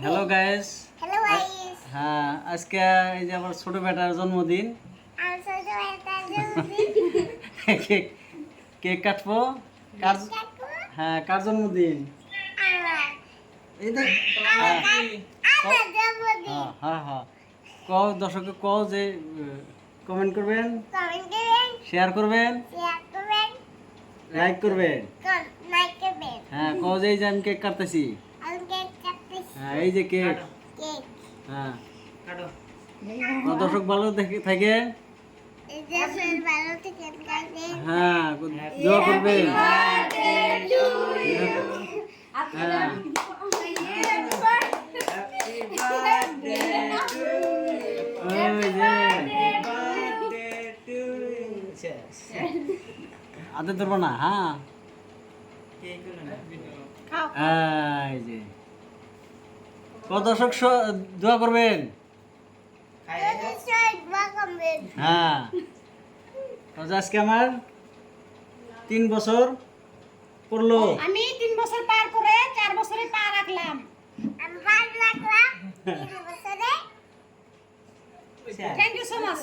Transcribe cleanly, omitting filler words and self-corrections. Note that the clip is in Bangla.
Hello guys. Hello guys. হ্যাঁ, আজকে এই যে আমার ছোট বেটার জন্মদিন। আমার ছোট বেটার জন্মদিন। কেক কেক কাটবো। কার? হ্যাঁ, কার জন্মদিন? আমার। এই দেখ। আমার জন্মদিন। হ্যাঁ হ্যাঁ হ্যাঁ, কও দর্শককে কও যে কমেন্ট করবেন, কমেন্ট করবেন, শেয়ার করবেন, শেয়ার করবেন, লাইক করবেন। লাইক করবেন। হ্যাঁ, কও যে এই যে আমি কেক কাটতেছি। আমি কেক কাটতেছি। হ্যাঁ, এই যে কেক। কেক। হ্যাঁ, কও দর্শক ভালো থাকে। এই যে আপনার ভালো থেকে খাবেন। হ্যাঁ, দোয়া করবেন। হ্যাঁ, ওই যে আদে ধরবো না। হ্যাঁ, এই যে কত দর্শক দোয়া করবেন। হ্যাঁ, আজকে আমার 3 বছর পড়লো। আমি 3 বছর পার করে 4 বছরে পা রাখলাম। আমি 5 রাখলাম 3 বছরে। Thank you so much.